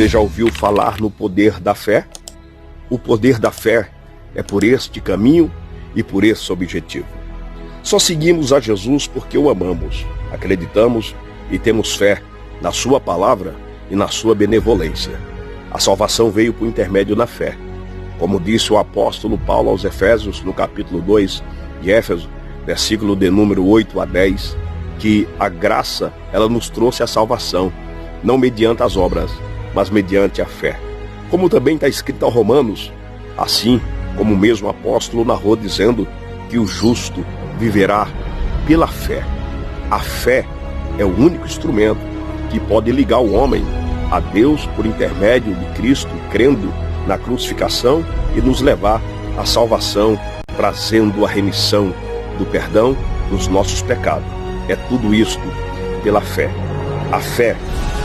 Você já ouviu falar no poder da fé? O poder da fé é por este caminho e por esse objetivo. Só seguimos a Jesus porque o amamos, acreditamos e temos fé na sua palavra e na sua benevolência. A salvação veio por intermédio da fé. Como disse o apóstolo Paulo aos Efésios, no capítulo 2 de Éfeso, versículo de número 8 a 10, que a graça, ela nos trouxe a salvação, não mediante as obras, mas mediante a fé. Como também está escrito aos Romanos, assim como o mesmo apóstolo narrou dizendo que o justo viverá pela fé. A fé é o único instrumento que pode ligar o homem a Deus por intermédio de Cristo, crendo na crucificação e nos levar à salvação, trazendo a remissão do perdão dos nossos pecados. É tudo isto pela fé. A fé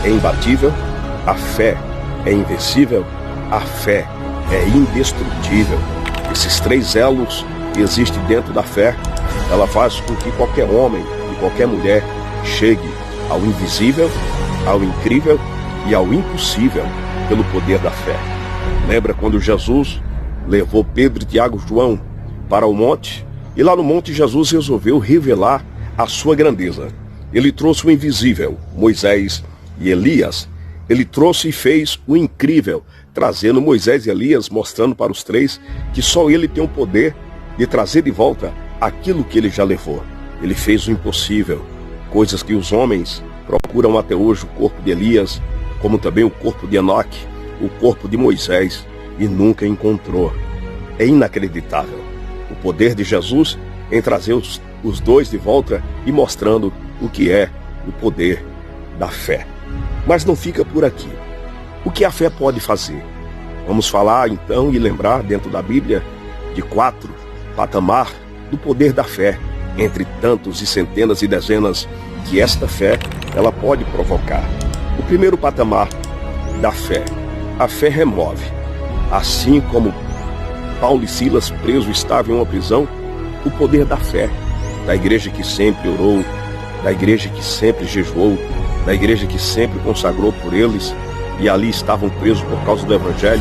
é imbatível, a fé é invencível, a fé é indestrutível. Esses três elos que existem dentro da fé, ela faz com que qualquer homem e qualquer mulher chegue ao invisível, ao incrível e ao impossível pelo poder da fé. Lembra quando Jesus levou Pedro, Tiago e João para o monte? E lá no monte Jesus resolveu revelar a sua grandeza. Ele trouxe o invisível, Moisés e Elias. Ele trouxe e fez o incrível, trazendo Moisés e Elias, mostrando para os três que só ele tem o poder de trazer de volta aquilo que ele já levou. Ele fez o impossível, coisas que os homens procuram até hoje, o corpo de Elias, como também o corpo de Enoque, o corpo de Moisés, e nunca encontrou. É inacreditável o poder de Jesus em trazer os dois de volta e mostrando o que é o poder da fé. Mas não fica por aqui. O que a fé pode fazer? Vamos falar então e lembrar dentro da Bíblia de 4 patamares do poder da fé, entre tantos e centenas e dezenas que esta fé ela pode provocar. O primeiro patamar da fé, a fé remove. Assim como Paulo e Silas presos estavam em uma prisão, o poder da fé, da igreja que sempre orou, da igreja que sempre jejuou, da igreja que sempre consagrou por eles, e ali estavam presos por causa do evangelho,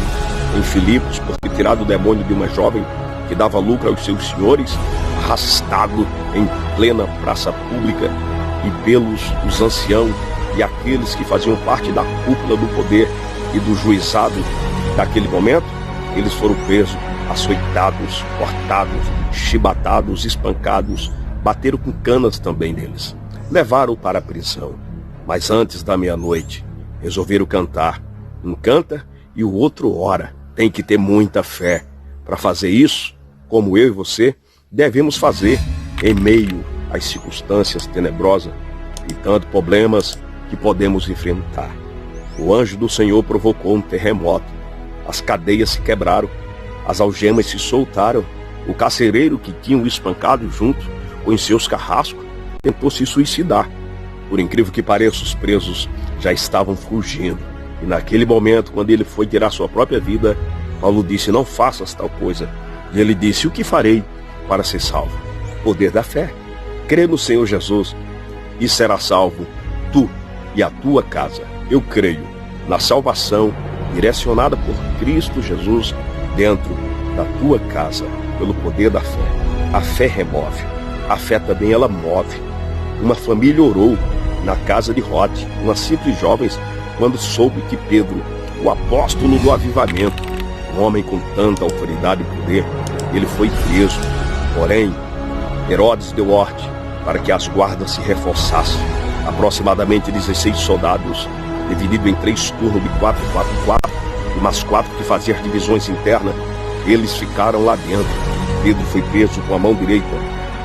em Filipos, por ter tirado o demônio de uma jovem que dava lucro aos seus senhores, arrastado em plena praça pública, e pelos os anciãos e aqueles que faziam parte da cúpula do poder e do juizado daquele momento, eles foram presos, açoitados, cortados, chibatados, espancados, bateram com canas também neles, levaram para a prisão. Mas antes da meia-noite, resolveram cantar. Um canta e o outro ora. Tem que ter muita fé para fazer isso, como eu e você devemos fazer em meio às circunstâncias tenebrosas e tantos problemas que podemos enfrentar. O anjo do Senhor provocou um terremoto. As cadeias se quebraram, as algemas se soltaram. O carcereiro que tinha o espancado junto com os seus carrascos tentou se suicidar. Por incrível que pareça, os presos já estavam fugindo. E naquele momento, quando ele foi tirar sua própria vida, Paulo disse: não faças tal coisa. E ele disse: o que farei para ser salvo? Poder da fé. Crê no Senhor Jesus e será salvo tu e a tua casa. Eu creio na salvação direcionada por Cristo Jesus dentro da tua casa, pelo poder da fé. A fé remove. A fé também ela move. Uma família orou na casa de Rod, uma simples jovem, quando soube que Pedro, o apóstolo do avivamento, um homem com tanta autoridade e poder, ele foi preso. Porém, Herodes deu ordem para que as guardas se reforçassem. Aproximadamente 16 soldados, divididos em 3 turnos de 4, 4, 4, e mais 4 que faziam as divisões internas, eles ficaram lá dentro. Pedro foi preso com a mão direita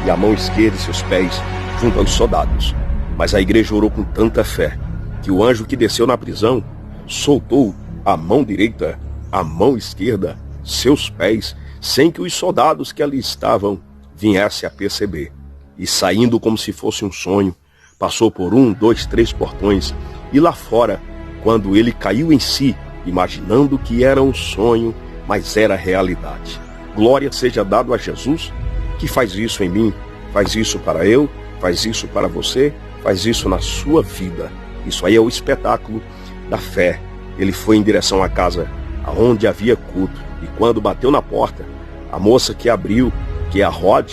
e a mão esquerda e seus pés junto aos soldados. Mas a igreja orou com tanta fé que o anjo que desceu na prisão soltou a mão direita, a mão esquerda, seus pés, sem que os soldados que ali estavam viessem a perceber. E saindo como se fosse um sonho, passou por 1, 2, 3 portões, e lá fora, quando ele caiu em si, imaginando que era um sonho, mas era realidade. Glória seja dado a Jesus, que faz isso em mim, faz isso para eu, faz isso para você, faz isso na sua vida. Isso aí é o espetáculo da fé ele foi em direção à casa aonde havia culto, e quando bateu na porta, a moça que abriu, que é a Rod,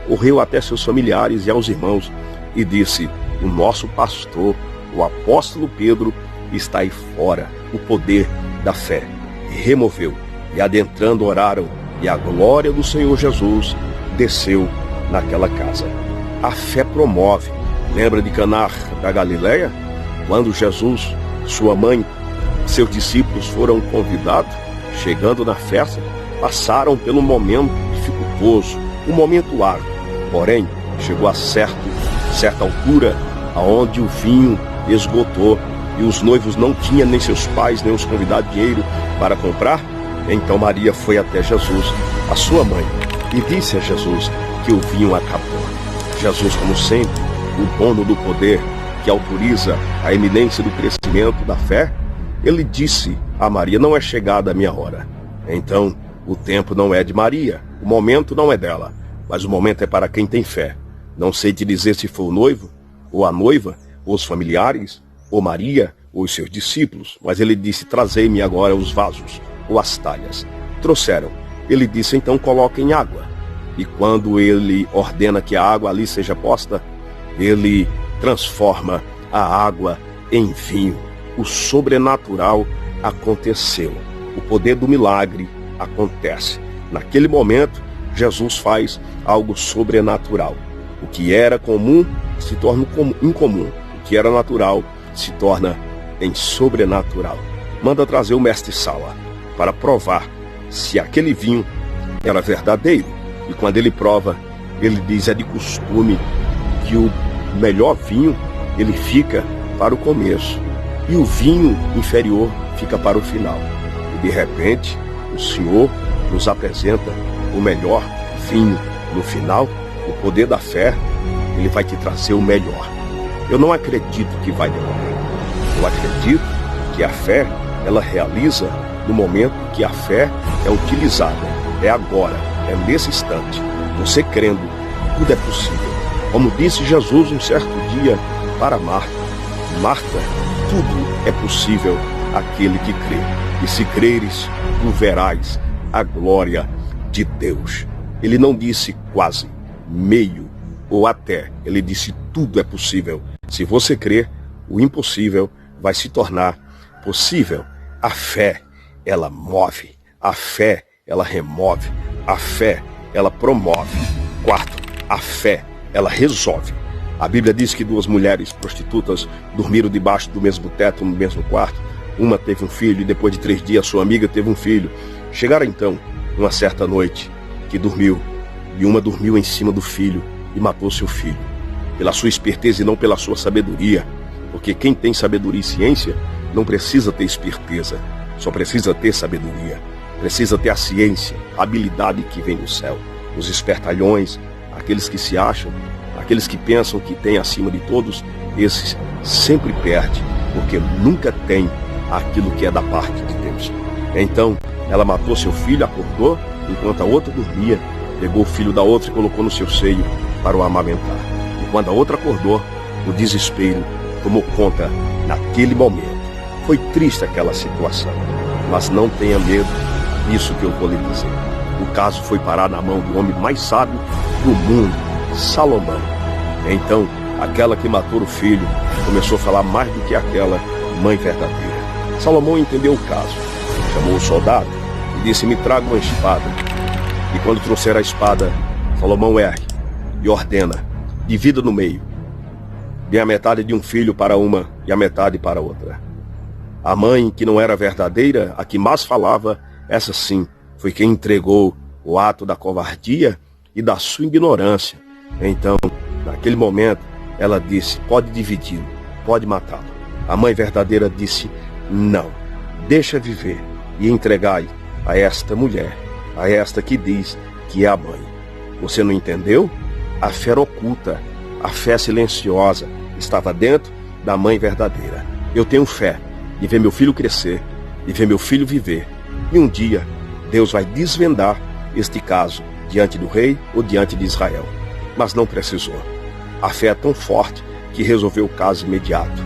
correu até seus familiares e aos irmãos e disse: o nosso pastor, o apóstolo Pedro, está aí fora, o poder da fé. E removeu, e adentrando oraram, e a glória do Senhor Jesus desceu naquela casa. A fé promove. Lembra de Caná da Galileia? Quando Jesus, sua mãe, seus discípulos foram convidados, chegando na festa, passaram pelo momento dificultoso, um momento árduo. Porém, chegou a certa altura, aonde o vinho esgotou e os noivos não tinham, nem seus pais, nem os convidados, dinheiro para comprar. Então Maria foi até Jesus, a sua mãe, e disse a Jesus que o vinho acabou. Jesus, como sempre, o dono do poder, que autoriza a eminência do crescimento da fé, ele disse a Maria: não é chegada a minha hora. Então, o tempo não é de Maria, o momento não é dela, mas o momento é para quem tem fé. Não sei te dizer se foi o noivo, ou a noiva, ou os familiares, ou Maria, ou os seus discípulos, mas ele disse: trazei-me agora os vasos, ou as talhas. Trouxeram. Ele disse: então coloquem água. E quando ele ordena que a água ali seja posta, ele transforma a água em vinho. O sobrenatural aconteceu. O poder do milagre acontece. Naquele momento, Jesus faz algo sobrenatural. O que era comum se torna incomum. O que era natural se torna em sobrenatural. Manda trazer o mestre Sala para provar se aquele vinho era verdadeiro. E quando ele prova, ele diz: é de costume que o melhor vinho ele fica para o começo e o vinho inferior fica para o final. E de repente, o Senhor nos apresenta o melhor vinho no final. O poder da fé, ele vai te trazer o melhor. Eu não acredito que vai demorar. Eu acredito que a fé, ela realiza no momento que a fé é utilizada. É agora, é nesse instante. Você crendo, tudo é possível. Como disse Jesus um certo dia para Marta: Marta, tudo é possível àquele que crê. E se creres, tu verás a glória de Deus. Ele não disse quase, meio ou até. Ele disse: tudo é possível. Se você crer, o impossível vai se tornar possível. A fé, ela move. A fé, ela remove. A fé, ela promove. Quarto, a fé, ela resolve. A Bíblia diz que 2 mulheres prostitutas dormiram debaixo do mesmo teto, no mesmo quarto. Uma teve um filho e depois de 3 dias sua amiga teve um filho. Chegaram então, uma certa noite, que dormiu, e uma dormiu em cima do filho e matou seu filho. Pela sua esperteza e não pela sua sabedoria. Porque quem tem sabedoria e ciência não precisa ter esperteza, só precisa ter sabedoria. Precisa ter a ciência, a habilidade que vem do céu. Os espertalhões, aqueles que se acham, aqueles que pensam que têm acima de todos, esses sempre perdem, porque nunca tem aquilo que é da parte de Deus. Então, ela matou seu filho, acordou, enquanto a outra dormia, pegou o filho da outra e colocou no seu seio para o amamentar. E quando a outra acordou, o desespero tomou conta naquele momento. Foi triste aquela situação, mas não tenha medo disso que eu vou lhe dizer. O caso foi parar na mão do homem mais sábio do mundo, Salomão. Então, aquela que matou o filho começou a falar mais do que aquela mãe verdadeira. Salomão entendeu o caso, chamou o soldado e disse: me traga uma espada. E quando trouxer a espada, Salomão ergue e ordena: divida no meio. Dê a metade de um filho para uma e a metade para outra. A mãe, que não era verdadeira, a que mais falava, essa sim, foi quem entregou o ato da covardia e da sua ignorância. Então, naquele momento, ela disse: pode dividi-lo, pode matá-lo. A mãe verdadeira disse: não, deixa viver e entregai a esta mulher, a esta que diz que é a mãe. Você não entendeu? A fé oculta, a fé silenciosa, estava dentro da mãe verdadeira. Eu tenho fé de ver meu filho crescer, de ver meu filho viver. E um dia, Deus vai desvendar este caso diante do rei ou diante de Israel. Mas não precisou. A fé é tão forte que resolveu o caso imediato.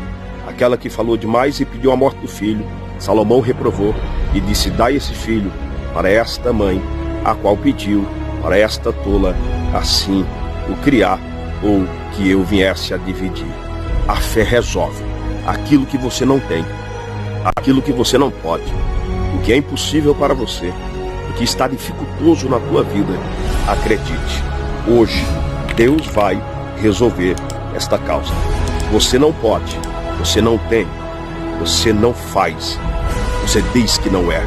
Aquela que falou demais e pediu a morte do filho, Salomão reprovou e disse: dai esse filho para esta mãe, a qual pediu para esta tola, assim o criar, ou que eu viesse a dividir. A fé resolve aquilo que você não tem, aquilo que você não pode, o que é impossível para você, o que está dificultoso na tua vida. Acredite, hoje Deus vai resolver esta causa. Você não pode, você não tem, você não faz, você diz que não é,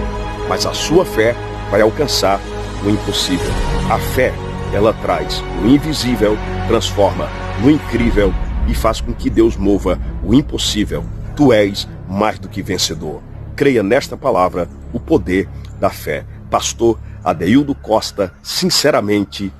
mas a sua fé vai alcançar o impossível. A fé, ela traz o invisível, transforma no incrível e faz com que Deus mova o impossível. Tu és mais do que vencedor. Creia nesta palavra, o poder da fé. Pastor Adeildo Costa, sinceramente,